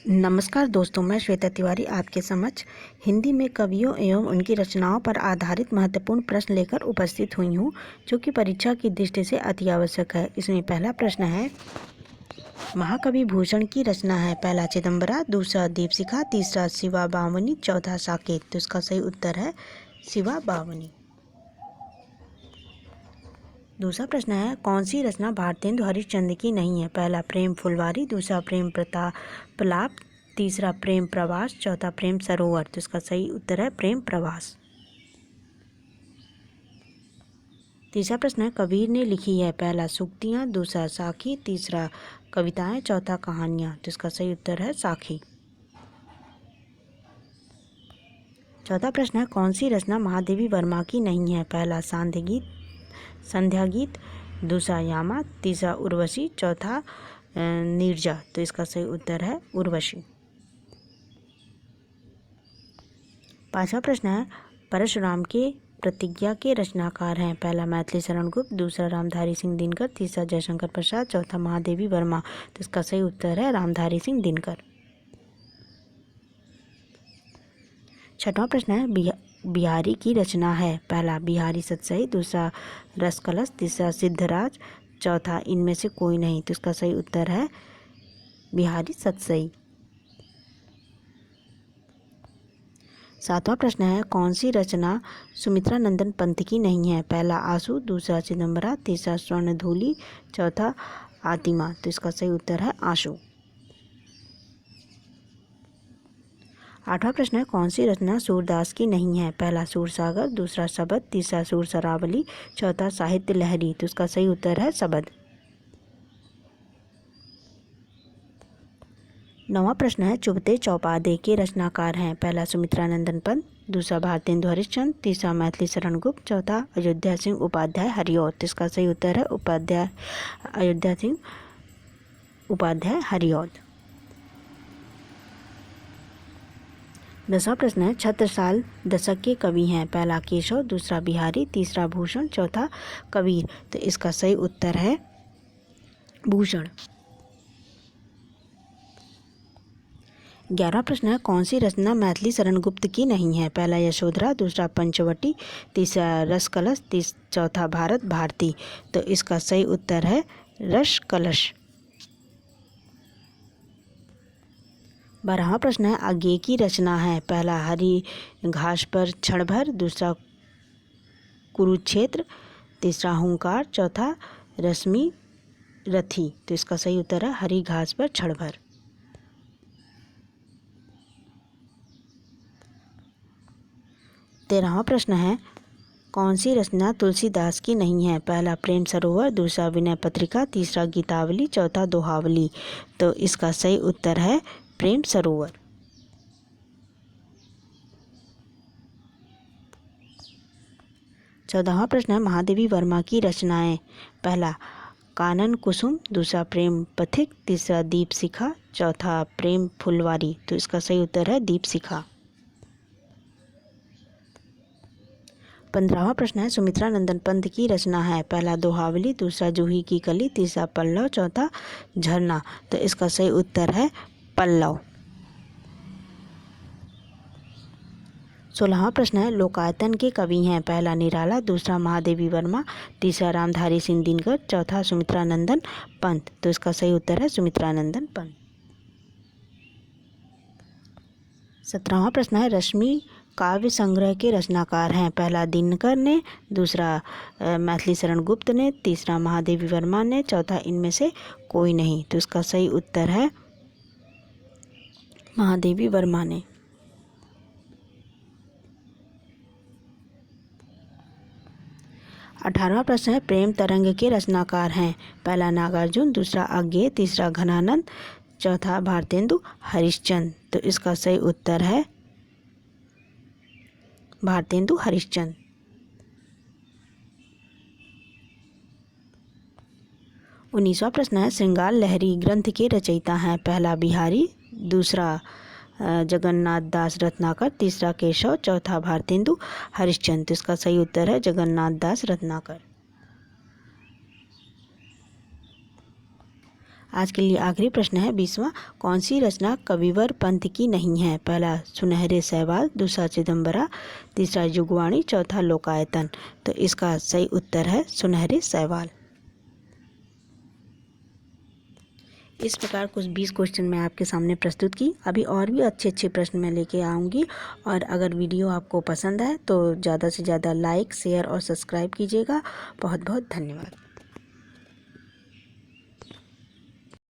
नमस्कार दोस्तों, मैं श्वेता तिवारी आपके समक्ष हिंदी में कवियों एवं उनकी रचनाओं पर आधारित महत्वपूर्ण प्रश्न लेकर उपस्थित हुई हूँ, जो कि परीक्षा की दृष्टि से अति आवश्यक है। इसमें पहला प्रश्न है, महाकवि भूषण की रचना है। पहला चिदंबरा, दूसरा दीपशिखा, तीसरा शिवा बावनी, चौथा साकेत। तो इसका सही उत्तर है शिवा बावनी। दूसरा प्रश्न है, कौन सी रचना भारतेंदु हरिश्चंद्र की नहीं है। पहला प्रेम फुलवारी, दूसरा प्रेम प्रतापलाप, तीसरा प्रेम प्रवास, चौथा प्रेम सरोवर। तो इसका सही उत्तर है प्रेम प्रवास। तीसरा प्रश्न है, कबीर ने लिखी है। पहला सूक्तियाँ, दूसरा साखी, तीसरा कविताएं, चौथा कहानियाँ। तो इसका सही उत्तर है साखी। चौथा प्रश्न है, कौन सी रचना महादेवी वर्मा की नहीं है। पहला संध्या गीत, दूसरा यामा, तीसरा उर्वशी, चौथा नीरजा। तो इसका सही उत्तर है उर्वशी। पांचवा प्रश्न है, परशुराम के प्रतिज्ञा के रचनाकार हैं। पहला मैथिली शरण गुप्त, दूसरा रामधारी सिंह दिनकर, तीसरा जयशंकर प्रसाद, चौथा महादेवी वर्मा। तो इसका सही उत्तर है रामधारी सिंह दिनकर। छठवां प्रश्न है, बिहारी की रचना है। पहला बिहारी सतसई, दूसरा रसकलश, तीसरा सिद्धराज, चौथा इनमें से कोई नहीं। तो इसका सही उत्तर है बिहारी सतसई। सातवां प्रश्न है, कौन सी रचना सुमित्रा नंदन पंत की नहीं है। पहला आंसू, दूसरा चिदंबरा, तीसरा स्वर्णधूलि, चौथा आतिमा। तो इसका सही उत्तर है आंसू। आठवां प्रश्न है, कौन सी रचना सूरदास की नहीं है। पहला सूरसागर, दूसरा शबद, तीसरा सूर सरावली, चौथा साहित्य लहरी। तो इसका सही उत्तर है शबद। नौवां प्रश्न है, चुबते चौपादे के रचनाकार हैं। पहला सुमित्रा नंदन पंत, दूसरा भारतेंदु हरिश्चंद्र, तीसरा मैथिली शरण गुप्त, चौथा अयोध्या सिंह उपाध्याय हरिऔध। तो इसका सही उत्तर है अयोध्या सिंह उपाध्याय हरिऔध। 10वां प्रश्न है, छत्रसाल दशक के कवि हैं। पहला केशव, दूसरा बिहारी, तीसरा भूषण, चौथा कबीर। तो इसका सही उत्तर है भूषण। 11वां प्रश्न है, कौन सी रचना मैथिली शरण गुप्त की नहीं है। पहला यशोधरा, दूसरा पंचवटी, तीसरा रसकलश, चौथा भारत भारती। तो इसका सही उत्तर है रसकलश। 12वां प्रश्न है, आगे की रचना है। पहला हरी घास पर क्षण भर, दूसरा कुरुक्षेत्र, तीसरा हुंकार, चौथा रश्मि रथी। तो इसका सही उत्तर है हरी घास पर क्षण भर। 13वां प्रश्न है, कौन सी रचना तुलसीदास की नहीं है। पहला प्रेम सरोवर, दूसरा विनय पत्रिका, तीसरा गीतावली, चौथा दोहावली। तो इसका सही उत्तर है प्रेम सरोवर। 14वां प्रश्न है, महादेवी वर्मा की रचनाएं। पहला कानन कुसुम, दूसरा प्रेम पथिक, तीसरा दीपशिखा, चौथा प्रेम फुलवारी। तो इसका सही उत्तर है दीपशिखा। 15वां प्रश्न है, सुमित्रा नंदन पंत की रचना है। पहला दोहावली, दूसरा जूही की कली, तीसरा पल्लव, चौथा झरना। तो इसका सही उत्तर है पल्लव। 16वां प्रश्न है, लोकायतन के कवि हैं। पहला निराला, दूसरा महादेवी वर्मा, तीसरा रामधारी सिंह दिनकर, चौथा सुमित्रा नंदन पंत। तो इसका सही उत्तर है सुमित्रा नंदन पंत। 17वां प्रश्न है, रश्मि काव्य संग्रह के रचनाकार हैं। पहला दिनकर ने, दूसरा मैथिली शरण गुप्त ने, तीसरा महादेवी वर्मा ने, चौथा इनमें से कोई नहीं। तो इसका सही उत्तर है महादेवी वर्मा ने। 18वां प्रश्न है, प्रेम तरंग के रचनाकार हैं। पहला नागार्जुन, दूसरा अज्ञेय, तीसरा घनानंद, चौथा भारतेंदु हरिश्चंद्र। तो इसका सही उत्तर है भारतेंदु हरिश्चंद्र। 19वां प्रश्न है, श्रृंगार लहरी ग्रंथ के रचयिता हैं। पहला बिहारी, दूसरा जगन्नाथ दास रत्नाकर, तीसरा केशव, चौथा भारतेंदु हरिश्चंद्र। तो इसका सही उत्तर है जगन्नाथ दास रत्नाकर। आज के लिए आखिरी प्रश्न है 20वां। कौन सी रचना कविवर पंत की नहीं है? पहला सुनहरे शैवाल, दूसरा चिदम्बरा, तीसरा युगवाणी, चौथा लोकायतन। तो इसका सही उत्तर है सुनहरे शैवाल। इस प्रकार कुछ 20 क्वेश्चन मैं आपके सामने प्रस्तुत की। अभी और भी अच्छे अच्छे प्रश्न मैं लेके आऊँगी। और अगर वीडियो आपको पसंद आए तो ज़्यादा से ज़्यादा लाइक, शेयर और सब्सक्राइब कीजिएगा। बहुत बहुत धन्यवाद।